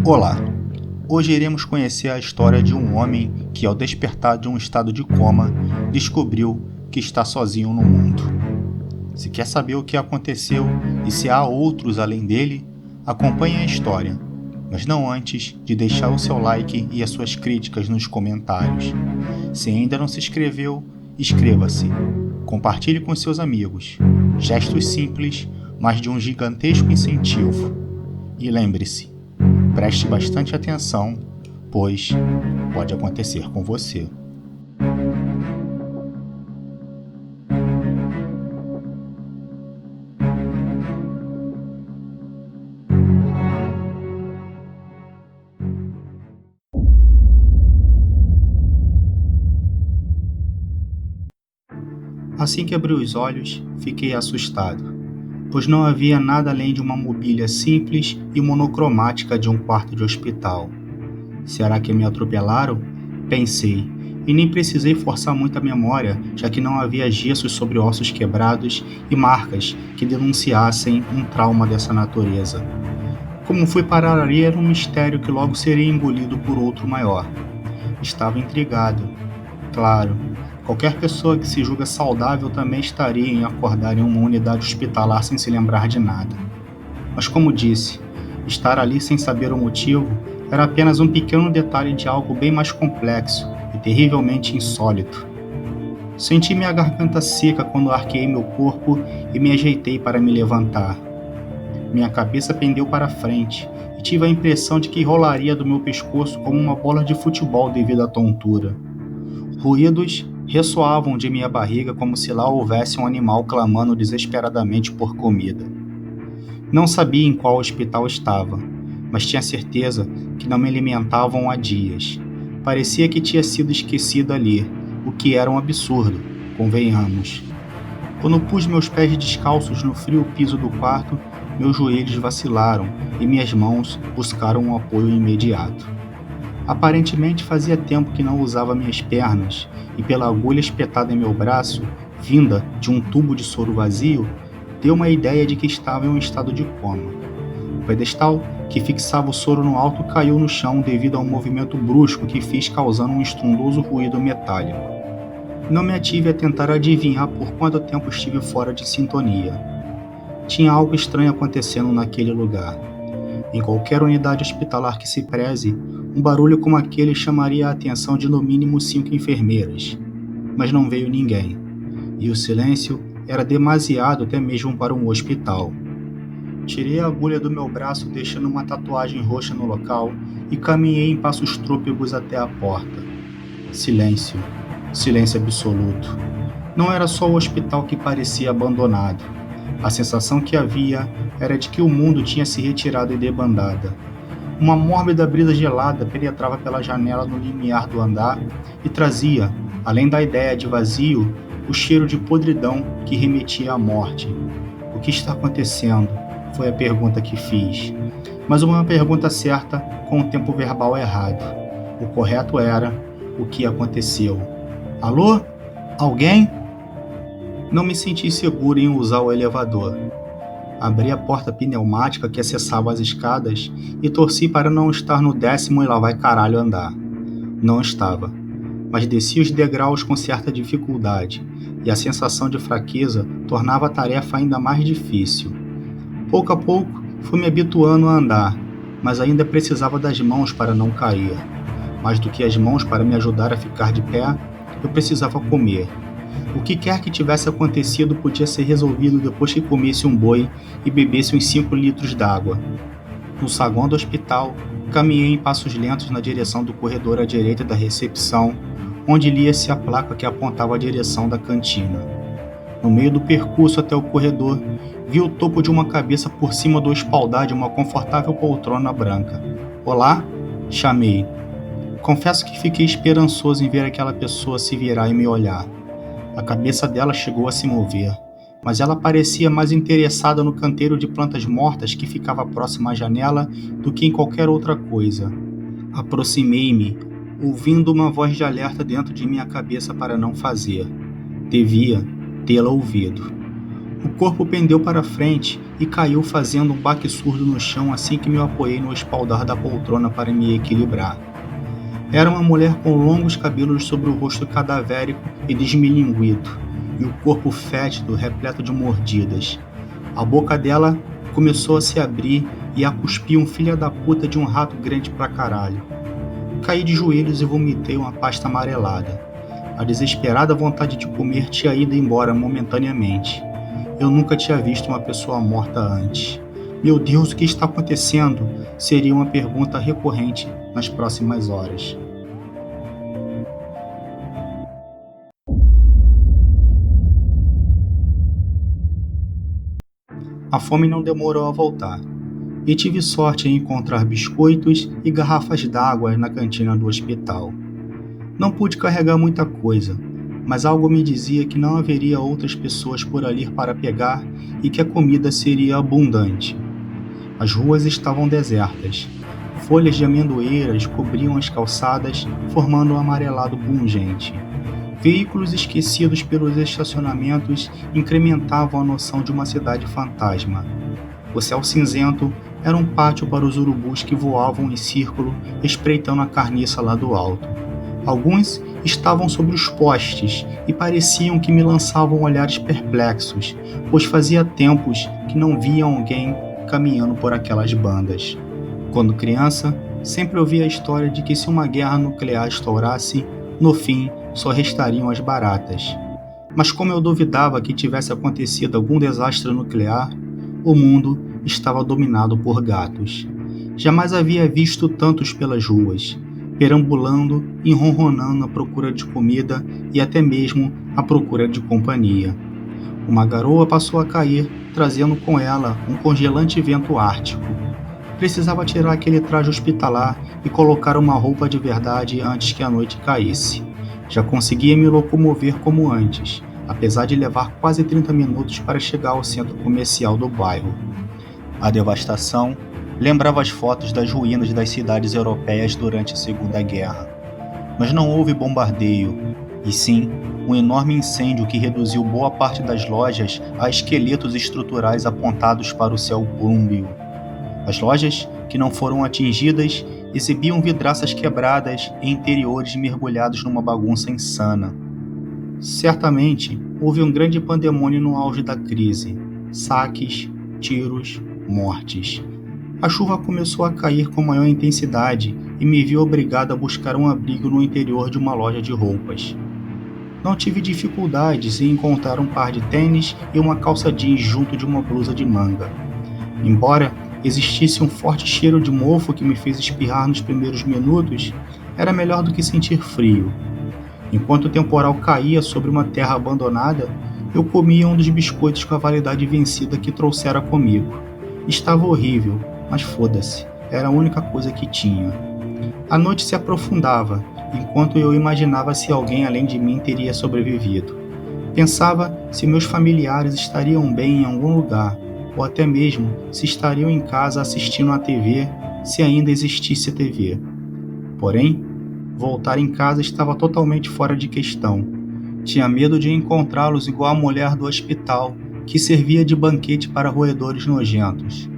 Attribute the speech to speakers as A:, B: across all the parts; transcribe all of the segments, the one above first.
A: Olá! Hoje iremos conhecer a história de um homem que, ao despertar de um estado de coma, descobriu que está sozinho no mundo. Se quer saber o que aconteceu e se há outros além dele, acompanhe a história, mas não antes de deixar o seu like e as suas críticas nos comentários. Se ainda não se inscreveu, inscreva-se. Compartilhe com seus amigos. Gestos simples, mas de um gigantesco incentivo. E lembre-se, preste bastante atenção, pois pode acontecer com você. Assim que abri os olhos, fiquei assustado, pois não havia nada além de uma mobília simples e monocromática de um quarto de hospital. Será que me atropelaram? Pensei, e nem precisei forçar muita memória, já que não havia gessos sobre ossos quebrados e marcas que denunciassem um trauma dessa natureza. Como fui parar ali era um mistério que logo seria engolido por outro maior. Estava intrigado. Claro, qualquer pessoa que se julga saudável também estaria em acordar em uma unidade hospitalar sem se lembrar de nada. Mas como disse, estar ali sem saber o motivo era apenas um pequeno detalhe de algo bem mais complexo e terrivelmente insólito. Senti minha garganta seca quando arqueei meu corpo e me ajeitei para me levantar. Minha cabeça pendeu para frente e tive a impressão de que rolaria do meu pescoço como uma bola de futebol devido à tontura. Ruídos ressoavam de minha barriga como se lá houvesse um animal clamando desesperadamente por comida. Não sabia em qual hospital estava, mas tinha certeza que não me alimentavam há dias. Parecia que tinha sido esquecido ali, o que era um absurdo, convenhamos. Quando pus meus pés descalços no frio piso do quarto, meus joelhos vacilaram e minhas mãos buscaram um apoio imediato. Aparentemente fazia tempo que não usava minhas pernas, e pela agulha espetada em meu braço, vinda de um tubo de soro vazio, deu uma ideia de que estava em um estado de coma. O pedestal que fixava o soro no alto caiu no chão devido a um movimento brusco que fiz causando um estrondoso ruído metálico. Não me ative a tentar adivinhar por quanto tempo estive fora de sintonia. Tinha algo estranho acontecendo naquele lugar. Em qualquer unidade hospitalar que se preze, um barulho como aquele chamaria a atenção de no mínimo 5 enfermeiras. Mas não veio ninguém. E o silêncio era demasiado até mesmo para um hospital. Tirei a agulha do meu braço deixando uma tatuagem roxa no local e caminhei em passos trôpegos até a porta. Silêncio. Silêncio absoluto. Não era só o hospital que parecia abandonado. A sensação que havia era de que o mundo tinha se retirado e debandada. Uma mórbida brisa gelada penetrava pela janela no limiar do andar e trazia, além da ideia de vazio, o cheiro de podridão que remetia à morte. O que está acontecendo? Foi a pergunta que fiz. Mas uma pergunta certa com o tempo verbal errado. O correto era: o que aconteceu? Alô? Alguém? Não me senti seguro em usar o elevador. Abri a porta pneumática que acessava as escadas e torci para não estar no 10º e lá vai caralho andar. Não estava, mas desci os degraus com certa dificuldade, e a sensação de fraqueza tornava a tarefa ainda mais difícil. Pouco a pouco, fui me habituando a andar, mas ainda precisava das mãos para não cair. Mais do que as mãos para me ajudar a ficar de pé, eu precisava comer. O que quer que tivesse acontecido podia ser resolvido depois que comesse um boi e bebesse uns 5 litros d'água. No saguão do hospital, caminhei em passos lentos na direção do corredor à direita da recepção, onde lia-se a placa que apontava a direção da cantina. No meio do percurso até o corredor, vi o topo de uma cabeça por cima do espaldar de uma confortável poltrona branca. Olá? Chamei. Confesso que fiquei esperançoso em ver aquela pessoa se virar e me olhar. A cabeça dela chegou a se mover, mas ela parecia mais interessada no canteiro de plantas mortas que ficava próximo à janela do que em qualquer outra coisa. Aproximei-me, ouvindo uma voz de alerta dentro de minha cabeça para não fazer. Devia tê-la ouvido. O corpo pendeu para frente e caiu fazendo um baque surdo no chão assim que me apoiei no espaldar da poltrona para me equilibrar. Era uma mulher com longos cabelos sobre o rosto cadavérico e desmilinguido, e o corpo fétido repleto de mordidas. A boca dela começou a se abrir e a cuspir um filho da puta de um rato grande pra caralho. Caí de joelhos e vomitei uma pasta amarelada. A desesperada vontade de comer tinha ido embora momentaneamente. Eu nunca tinha visto uma pessoa morta antes. Meu Deus, o que está acontecendo? Seria uma pergunta recorrente nas próximas horas. A fome não demorou a voltar, e tive sorte em encontrar biscoitos e garrafas d'água na cantina do hospital. Não pude carregar muita coisa, mas algo me dizia que não haveria outras pessoas por ali para pegar e que a comida seria abundante. As ruas estavam desertas. Folhas de amendoeiras cobriam as calçadas, formando um amarelado pungente. Veículos esquecidos pelos estacionamentos incrementavam a noção de uma cidade fantasma. O céu cinzento era um pátio para os urubus que voavam em círculo, espreitando a carniça lá do alto. Alguns estavam sobre os postes e pareciam que me lançavam olhares perplexos, pois fazia tempos que não via alguém caminhando por aquelas bandas. Quando criança, sempre ouvia a história de que se uma guerra nuclear estourasse, no fim só restariam as baratas. Mas como eu duvidava que tivesse acontecido algum desastre nuclear, o mundo estava dominado por gatos. Jamais havia visto tantos pelas ruas, perambulando e ronronando à procura de comida e até mesmo à procura de companhia. Uma garoa passou a cair, trazendo com ela um congelante vento ártico. Precisava tirar aquele traje hospitalar e colocar uma roupa de verdade antes que a noite caísse. Já conseguia me locomover como antes, apesar de levar quase 30 minutos para chegar ao centro comercial do bairro. A devastação lembrava as fotos das ruínas das cidades europeias durante a Segunda Guerra. Mas não houve bombardeio, e sim um enorme incêndio que reduziu boa parte das lojas a esqueletos estruturais apontados para o céu plúmbeo. As lojas, que não foram atingidas, exibiam vidraças quebradas e interiores mergulhados numa bagunça insana. Certamente, houve um grande pandemônio no auge da crise. Saques, tiros, mortes. A chuva começou a cair com maior intensidade e me vi obrigado a buscar um abrigo no interior de uma loja de roupas. Não tive dificuldades em encontrar um par de tênis e uma calça jeans junto de uma blusa de manga. Embora existisse um forte cheiro de mofo que me fez espirrar nos primeiros minutos, era melhor do que sentir frio. Enquanto o temporal caía sobre uma terra abandonada, eu comia um dos biscoitos com a validade vencida que trouxera comigo. Estava horrível, mas foda-se, era a única coisa que tinha. A noite se aprofundava, enquanto eu imaginava se alguém além de mim teria sobrevivido. Pensava se meus familiares estariam bem em algum lugar, ou até mesmo se estariam em casa assistindo à TV, se ainda existisse TV. Porém, voltar em casa estava totalmente fora de questão. Tinha medo de encontrá-los igual a mulher do hospital, que servia de banquete para roedores nojentos.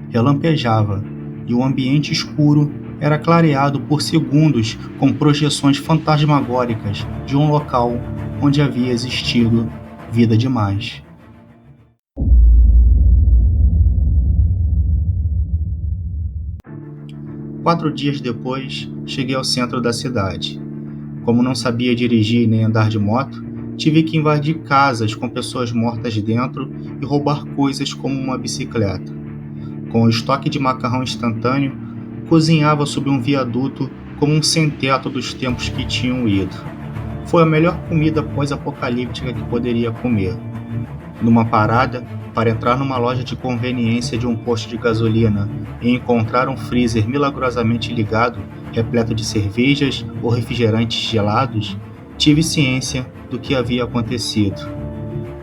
A: Relampejava, e o ambiente escuro era clareado por segundos com projeções fantasmagóricas de um local onde havia existido vida demais. Quatro dias depois, cheguei ao centro da cidade. Como não sabia dirigir nem andar de moto, tive que invadir casas com pessoas mortas dentro e roubar coisas como uma bicicleta. Com o estoque de macarrão instantâneo, cozinhava sob um viaduto como um sem-teto dos tempos que tinham ido. Foi a melhor comida pós-apocalíptica que poderia comer. Numa parada, para entrar numa loja de conveniência de um posto de gasolina e encontrar um freezer milagrosamente ligado, repleto de cervejas ou refrigerantes gelados, tive ciência do que havia acontecido.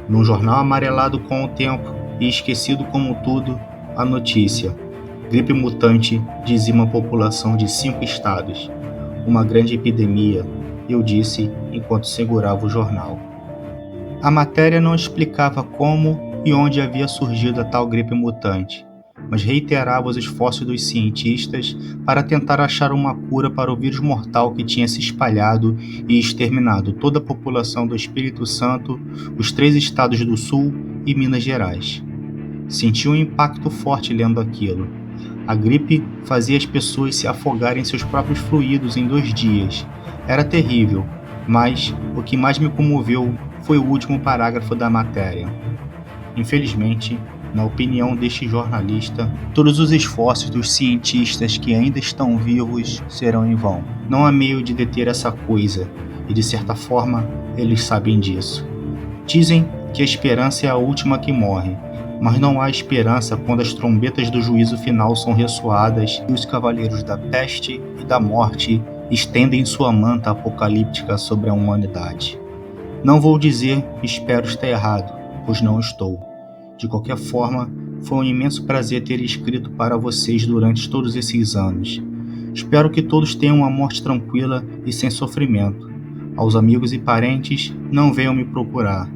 A: Num jornal amarelado com o tempo e esquecido como tudo, a notícia: gripe mutante dizima a população de 5 estados. Uma grande epidemia, eu disse enquanto segurava o jornal. A matéria não explicava como e onde havia surgido a tal gripe mutante, mas reiterava os esforços dos cientistas para tentar achar uma cura para o vírus mortal que tinha se espalhado e exterminado toda a população do Espírito Santo, os 3 estados do Sul e Minas Gerais. Senti um impacto forte lendo aquilo. A gripe fazia as pessoas se afogarem em seus próprios fluidos em 2 dias. Era terrível, mas o que mais me comoveu foi o último parágrafo da matéria. Infelizmente, na opinião deste jornalista, todos os esforços dos cientistas que ainda estão vivos serão em vão. Não há meio de deter essa coisa, e de certa forma, eles sabem disso. Dizem que a esperança é a última que morre, mas não há esperança quando as trombetas do juízo final são ressoadas e os cavaleiros da peste e da morte estendem sua manta apocalíptica sobre a humanidade. Não vou dizer espero estar errado, pois não estou. De qualquer forma, foi um imenso prazer ter escrito para vocês durante todos esses anos. Espero que todos tenham uma morte tranquila e sem sofrimento. Aos amigos e parentes, não venham me procurar,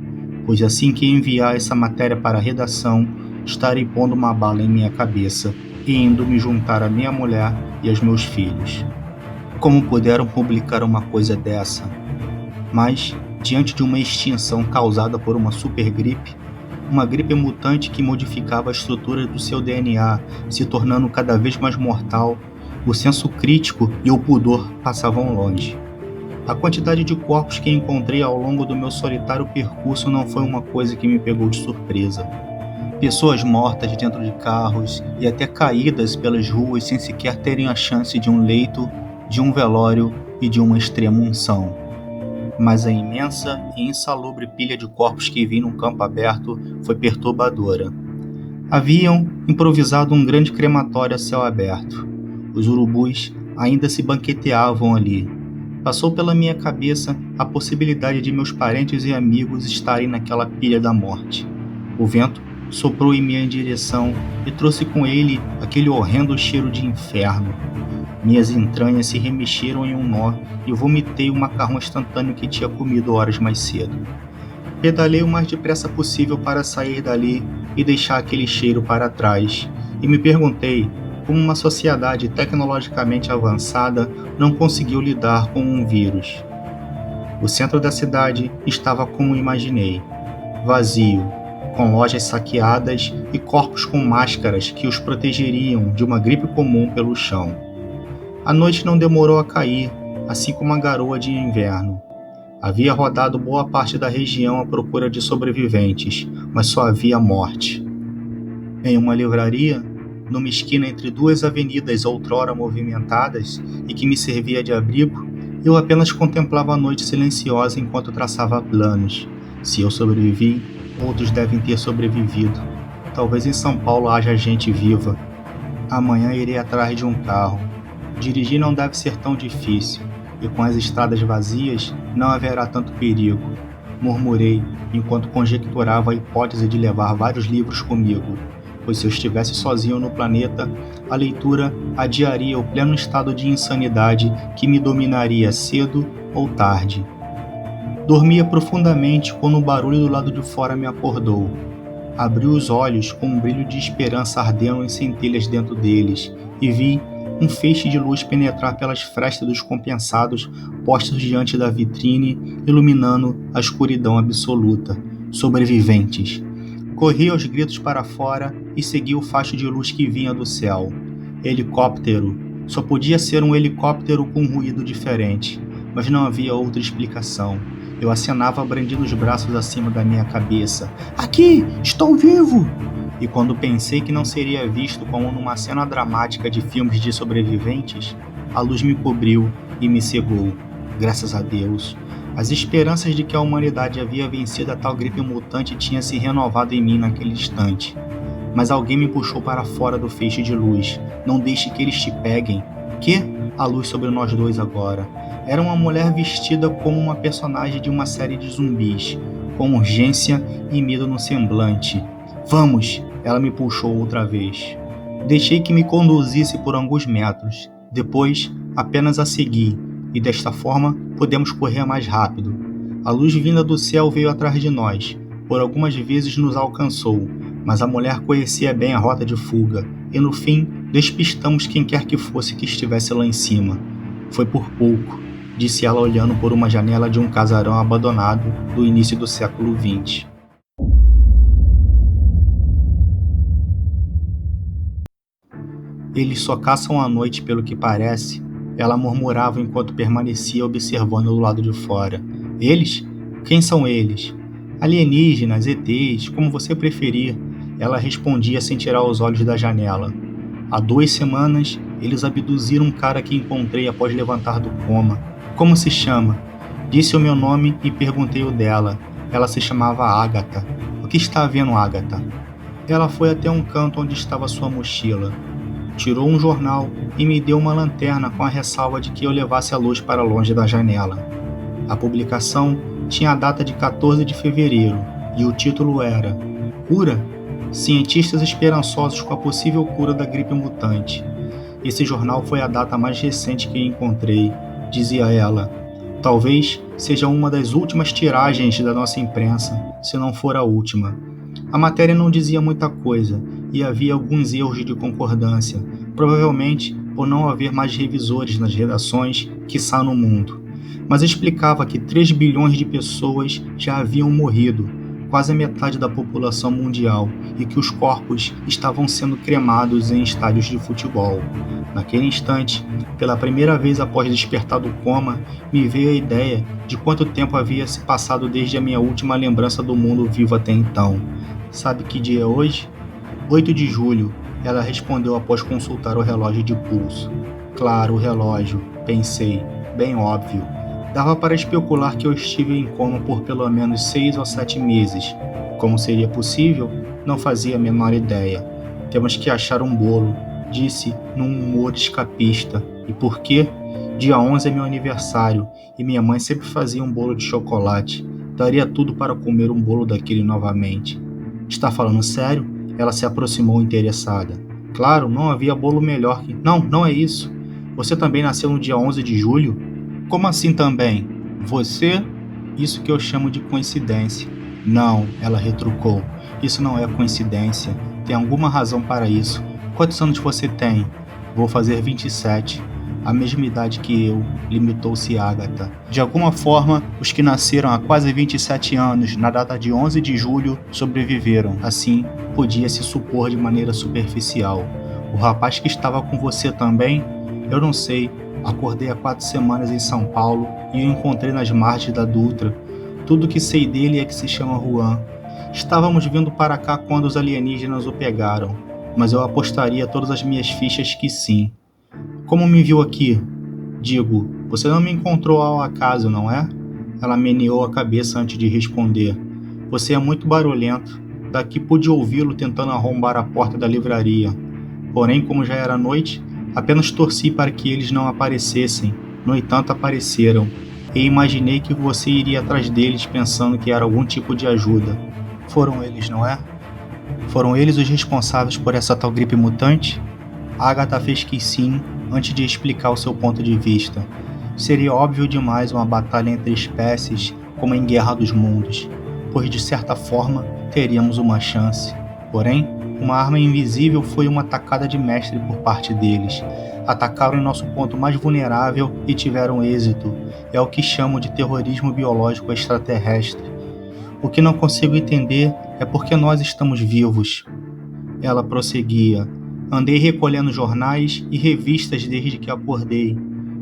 A: pois assim que enviar essa matéria para a redação, estarei pondo uma bala em minha cabeça e indo me juntar à minha mulher e aos meus filhos. Como puderam publicar uma coisa dessa? Mas, diante de uma extinção causada por uma supergripe, uma gripe mutante que modificava a estrutura do seu DNA, se tornando cada vez mais mortal, o senso crítico e o pudor passavam longe. A quantidade de corpos que encontrei ao longo do meu solitário percurso não foi uma coisa que me pegou de surpresa. Pessoas mortas dentro de carros e até caídas pelas ruas sem sequer terem a chance de um leito, de um velório e de uma extrema unção. Mas a imensa e insalubre pilha de corpos que vi num campo aberto foi perturbadora. Haviam improvisado um grande crematório a céu aberto. Os urubus ainda se banqueteavam ali. Passou pela minha cabeça a possibilidade de meus parentes e amigos estarem naquela pilha da morte. O vento soprou em minha direção e trouxe com ele aquele horrendo cheiro de inferno. Minhas entranhas se remexeram em um nó e vomitei o macarrão instantâneo que tinha comido horas mais cedo. Pedalei o mais depressa possível para sair dali e deixar aquele cheiro para trás, e me perguntei como uma sociedade tecnologicamente avançada não conseguiu lidar com um vírus. O centro da cidade estava como imaginei, vazio, com lojas saqueadas e corpos com máscaras que os protegeriam de uma gripe comum pelo chão. A noite não demorou a cair, assim como a garoa de inverno. Havia rodado boa parte da região à procura de sobreviventes, mas só havia morte. Em uma livraria, numa esquina entre 2 avenidas outrora movimentadas e que me servia de abrigo, eu apenas contemplava a noite silenciosa enquanto traçava planos. Se eu sobrevivi, outros devem ter sobrevivido. Talvez em São Paulo haja gente viva. Amanhã irei atrás de um carro. Dirigir não deve ser tão difícil, e com as estradas vazias não haverá tanto perigo, murmurei enquanto conjecturava a hipótese de levar vários livros comigo, pois se eu estivesse sozinho no planeta, a leitura adiaria o pleno estado de insanidade que me dominaria cedo ou tarde. Dormia profundamente quando o barulho do lado de fora me acordou. Abri os olhos com um brilho de esperança ardendo em centelhas dentro deles e vi um feixe de luz penetrar pelas frestas dos compensados postos diante da vitrine, iluminando a escuridão absoluta. Sobreviventes. Corri aos gritos para fora e segui o facho de luz que vinha do céu. Helicóptero. Só podia ser um helicóptero com um ruído diferente, mas não havia outra explicação. Eu acenava brandindo os braços acima da minha cabeça. Aqui! Estou vivo! E quando pensei que não seria visto como numa cena dramática de filmes de sobreviventes, a luz me cobriu e me cegou. Graças a Deus. As esperanças de que a humanidade havia vencido a tal gripe mutante tinham se renovado em mim naquele instante. Mas alguém me puxou para fora do feixe de luz. Não deixe que eles te peguem. Que? A luz sobre nós dois agora. Era uma mulher vestida como uma personagem de uma série de zumbis, com urgência e medo no semblante. Vamos! Ela me puxou outra vez. Deixei que me conduzisse por alguns metros. Depois, apenas a segui, e desta forma, podemos correr mais rápido. A luz vinda do céu veio atrás de nós. Por algumas vezes nos alcançou, mas a mulher conhecia bem a rota de fuga, e no fim despistamos quem quer que fosse que estivesse lá em cima. Foi por pouco, disse ela olhando por uma janela de um casarão abandonado do início do século XX. Eles só caçam à noite, pelo que parece, ela murmurava enquanto permanecia observando do lado de fora. Eles? Quem são eles? Alienígenas, ETs, como você preferir, ela respondia sem tirar os olhos da janela. Há 2 semanas, eles abduziram um cara que encontrei após levantar do coma. Como se chama? Disse o meu nome e perguntei o dela. Ela se chamava Agatha. O que está havendo, Agatha? Ela foi até um canto onde estava sua mochila. Tirou um jornal e me deu uma lanterna com a ressalva de que eu levasse a luz para longe da janela. A publicação tinha a data de 14 de fevereiro e o título era Cura? Cientistas esperançosos com a possível cura da gripe mutante. Esse jornal foi a data mais recente que encontrei, dizia ela. Talvez seja uma das últimas tiragens da nossa imprensa, se não for a última. A matéria não dizia muita coisa e havia alguns erros de concordância, provavelmente por não haver mais revisores nas redações quiçá no mundo. Mas explicava que 3 bilhões de pessoas já haviam morrido, quase a metade da população mundial, e que os corpos estavam sendo cremados em estádios de futebol. Naquele instante, pela primeira vez após despertar do coma, me veio a ideia de quanto tempo havia se passado desde a minha última lembrança do mundo vivo até então. Sabe que dia é hoje? 8 de julho, ela respondeu após consultar o relógio de pulso. Claro, o relógio, pensei, bem óbvio. Dava para especular que eu estive em coma por pelo menos 6 ou 7 meses. Como seria possível? Não fazia a menor ideia. Temos que achar um bolo, disse num humor escapista. E por quê? Dia 11 é meu aniversário e minha mãe sempre fazia um bolo de chocolate. Daria tudo para comer um bolo daquele novamente. Está falando sério? Ela se aproximou interessada. Claro, não havia bolo melhor que... Não é isso. Você também nasceu no dia 11 de julho? Como assim também? Você? Isso que eu chamo de coincidência. Não, ela retrucou. Isso não é coincidência. Tem alguma razão para isso. Quantos anos você tem? Vou fazer 27. A mesma idade que eu, limitou-se Agatha. De alguma forma, os que nasceram há quase 27 anos, na data de 11 de julho, sobreviveram. Assim, podia-se supor de maneira superficial. O rapaz que estava com você também? Eu não sei. Acordei há 4 semanas em São Paulo e o encontrei nas margens da Dutra. Tudo que sei dele é que se chama Juan. Estávamos vindo para cá quando os alienígenas o pegaram, mas eu apostaria todas as minhas fichas que sim. Como me viu aqui? Digo, você não me encontrou ao acaso, não é? Ela meneou a cabeça antes de responder. Você é muito barulhento. Daqui pude ouvi-lo tentando arrombar a porta da livraria. Porém, como já era noite, apenas torci para que eles não aparecessem. No entanto, apareceram. E imaginei que você iria atrás deles pensando que era algum tipo de ajuda. Foram eles, não é? Foram eles os responsáveis por essa tal gripe mutante? Agatha fez que sim, antes de explicar o seu ponto de vista. Seria óbvio demais uma batalha entre espécies como em Guerra dos Mundos, pois de certa forma teríamos uma chance. Porém, uma arma invisível foi uma tacada de mestre por parte deles. Atacaram em nosso ponto mais vulnerável e tiveram êxito. É o que chamo de terrorismo biológico extraterrestre. O que não consigo entender é por que nós estamos vivos. Ela prosseguia. Andei recolhendo jornais e revistas desde que acordei.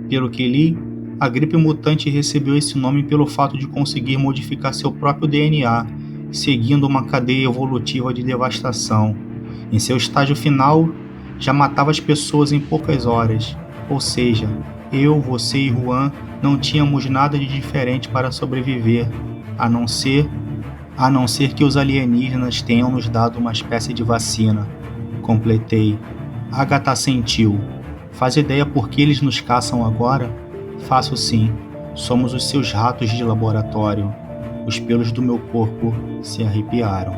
A: Pelo que li, a gripe mutante recebeu esse nome pelo fato de conseguir modificar seu próprio DNA, seguindo uma cadeia evolutiva de devastação. Em seu estágio final, já matava as pessoas em poucas horas. Ou seja, eu, você e Juan não tínhamos nada de diferente para sobreviver, a não ser que os alienígenas tenham nos dado uma espécie de vacina. Completei. Agatha sentiu. Faz ideia por que eles nos caçam agora? Faço sim. Somos os seus ratos de laboratório. Os pelos do meu corpo se arrepiaram.